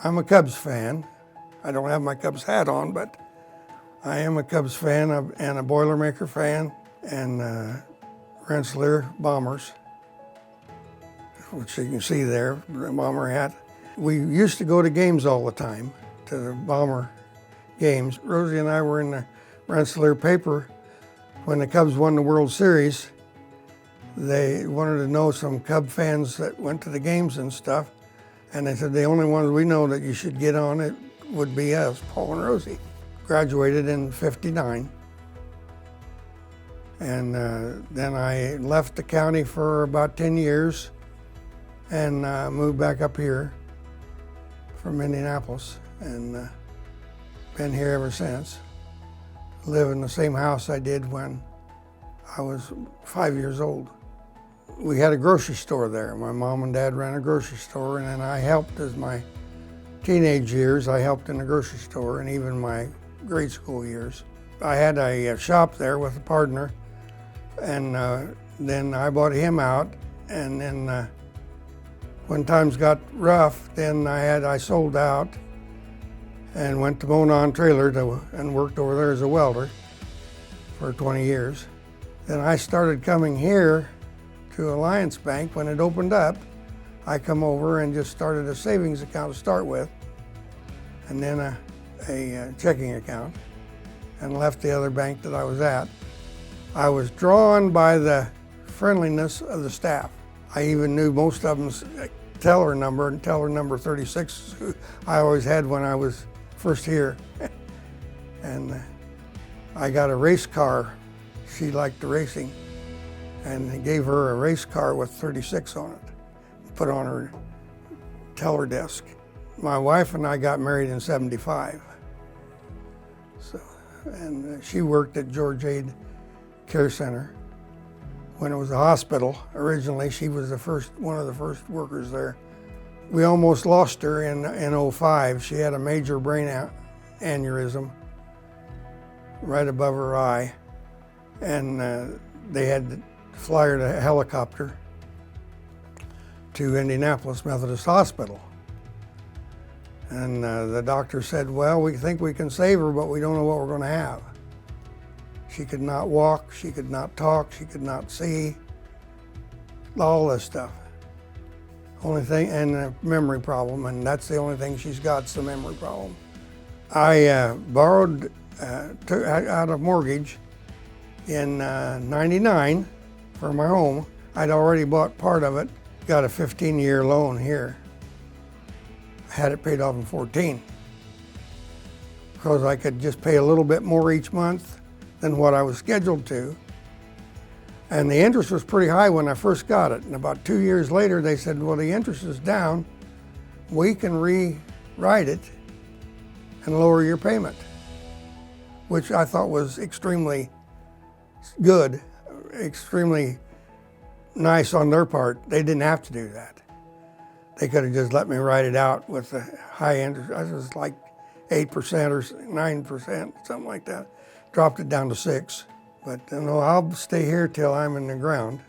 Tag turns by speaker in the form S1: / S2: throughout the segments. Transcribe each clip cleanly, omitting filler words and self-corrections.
S1: I'm a Cubs fan. I don't have my Cubs hat on, but I am a Cubs fan and a Boilermaker fan and Rensselaer Bombers, which you can see there, the Bomber hat. We used to go to games all the time, to the Bomber games. Rosie and I were in the Rensselaer paper when the Cubs won the World Series. They wanted to know some Cub fans that went to the games and stuff, and they said the only ones we know that you should get on it would be us, Paul and Rosie. Graduated in '59, and then I left the county for about 10 years and moved back up here from Indianapolis, and been here ever since. Live in the same house I did when I was 5 years old. We had a grocery store there. My mom and dad ran a grocery store, and then I helped as my teenage years. I helped in the grocery store, and even my grade school years. I had a shop there with a partner, and then I bought him out, and then when times got rough, then I sold out and went to Monon trailer and worked over there as a welder for 20 years. Then I started coming here to Alliance Bank when it opened up. I come over and just started a savings account to start with, and then a checking account, and left the other bank that I was at. I was drawn by the friendliness of the staff. I even knew most of them's teller number 36, who I always had when I was first here. And I got a race car. She liked the racing, and gave her a race car with 36 on it, put on her teller desk. My wife and I got married in '75. And she worked at George Aid Care Center when it was a hospital. Originally, she was one of the first workers there. We almost lost her in '05. She had a major brain aneurysm right above her eye, and they had to fly her to a helicopter to Indianapolis Methodist Hospital. And the doctor said, well, we think we can save her, but we don't know what we're going to have. She could not walk, she could not talk, she could not see, all this stuff. Only thing, and a memory problem, and that's the only thing she's got, is the memory problem. I borrowed out of mortgage in '99 for my home. I'd already bought part of it, got a 15-year loan here. Had it paid off in 14, because I could just pay a little bit more each month than what I was scheduled to. And the interest was pretty high when I first got it. And about 2 years later, they said, well, the interest is down. We can rewrite it and lower your payment, which I thought was extremely good, extremely nice on their part. They didn't have to do that. They could have just let me write it out with the high interest. I was like 8% or 9%, something like that. Dropped it down to 6. But I'll stay here till I'm in the ground.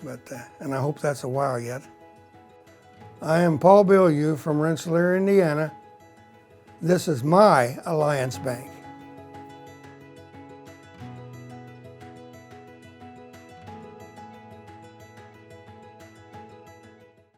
S1: But and I hope that's a while yet. I am Paul Bilyeu from Rensselaer, Indiana. This is my Alliance Bank.